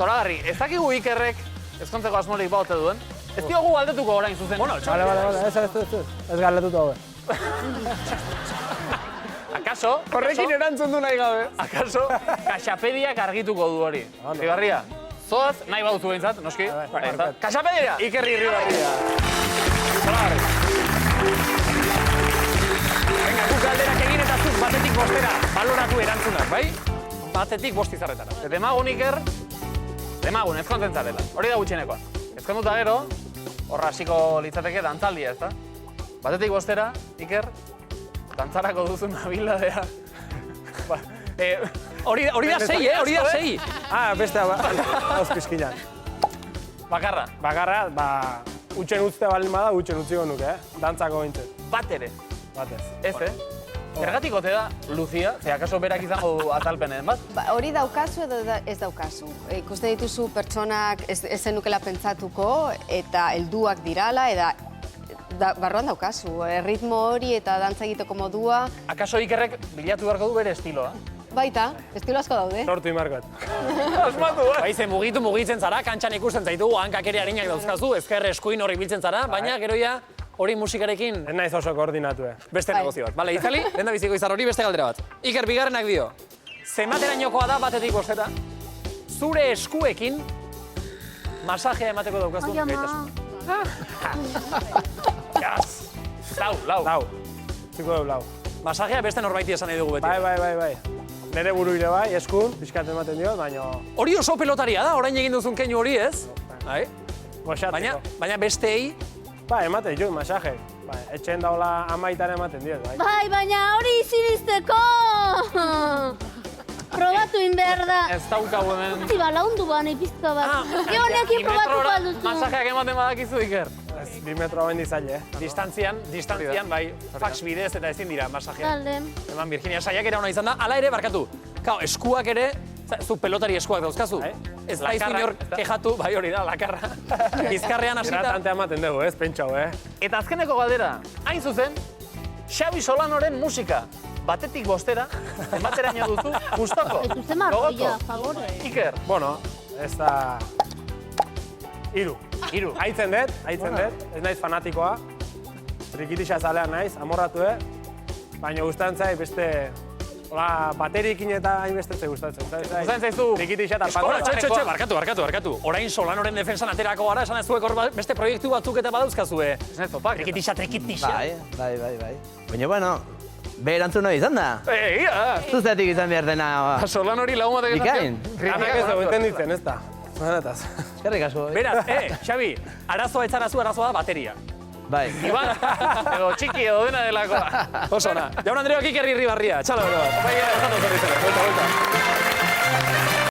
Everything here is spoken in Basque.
Zoragarri, ez dakigu Ikerrek ezkontzeko asmorik baute duen. Ez diogu galdetuko orain zuzen. Bueno, Bale, ez galdetuta hobe. Akaso? Horrekin erantzun du nahi gabe. Akaso, Kaxapediak argituko du hori. Irribarria, zoaz, nahi baduzu behintzat, noski? Kaxapedia! Ikerri Irribarria. Zoragarri. Venga, guk galderak egin eta zuk batetik bostera baloratu erantzunak, bai? Batetik bost izarretara. Demagun Iker, demagun, ezkontzen zarela. Hori da gutxienekoa. Ezkonduta gero, horra hasiko litzateke dantzaldia, ezta? Batetik bostera, Iker, dantzarako duzun abiladea. Hori da sei, hori da sei. Beste auspizkinak. Bakarra. Bakarra, utxen utzte balin bada, utxen utziko nuke, dantzako bintzet. Bat ere. Batez. Ez, Zergatik ote da, Lucia, ze akaso berak izango du azalpenen, bat? Hori daukazu edo ez daukazu. Ikusten dituzu pertsonak ez zenukela pentsatuko eta helduak dirala, eta barruan daukazu. Ritmo hori eta dantza egiteko modua. Akaso Ikerrek bilatu beharko du bere estiloa? Baita, estilo asko daude. Sortu imarkot. Asmatu, Baize, mugitzen zara, kantxan ikusten zaitugu, hankak ere harinak dauzkazu, ezker eskuin hori biltzen zara, baina gero ja hori musikarekin... Ez naiz oso koordinatue. Beste negozio bat. Bale, Itzali, lehen da biziko izar hori beste galdera bat. Iker, bigarrenak dio. Zenbaterainokoa da batetik bostera, zure eskuekin masajea emateko daukazun gaitasun. Yes. Lau. Ziko dugu lau. Masajea beste norbaiti esan nahi dugu beti. Bai. Nere buru ire bai, eskun, pixkat ematen diot, baina... Hori oso pelotaria da, orain egin duzun keinu hori, ez? Bai. Goxatzeko. Baina besteei... Ba, ematen diot, masaje. Etxen daula amaitan ematen diot, bai. Bai, baina hori izidizteko! Probatu behar da. Ez daukagu hemen... Ziba, laundu nahi pizka bat. Honekin probatuko alduzu. Masajeak ematen badakizu, Iker. 2 metro hauen dizaile, Distantzian, bai, fax bidez eta ezin dira masajeak. Talde. Eman, Virginia, saiakera ona izan da. Hala ere, barkatu, eskuak ere, zu pelotari eskuak dauzkazu. Ez daizu inor kejatu, bai hori da, lakarra. Bizkarrean hasita. Gratantea ematen dugu, ez, pentsau, Eta azkeneko galdera, hain zuzen, Xabi Solanoren musika. Batetik bostera, zenbateraino duzu, gustoko. Etu ze marroia, favore. Iker. Bueno, ez da... 3. Haitzen dut, ez naiz fanatikoa. Trikitixa zalean naiz, amorratu, baina gustatzen zait beste... Hola, baterikin eta hainbestetze gustatzen. Gustatzen zaizu... Trikitixa eta pagoa. Txo, barkatu. Orain Solanoren defensan aterako gara, esan ez zuek hor beste proiektu batzuk eta badauzkazue. Ez nezo, pak. Trikitixa. Bai. Baina, bueno, be erantzun hori izan da. Egia! Zuzetik izan behar dena... Solanori lagumatek Bikain. Anak ez dugu entenditzen, ez da. Zanetaz. Eskerrik asko. Beraz, Xabi, arazoa arazoa da bateria. Bai. Iban, edo txiki edo dena delakoa. Oso ona. Jaun Andreok Iker Irribarria, txalo. Bai,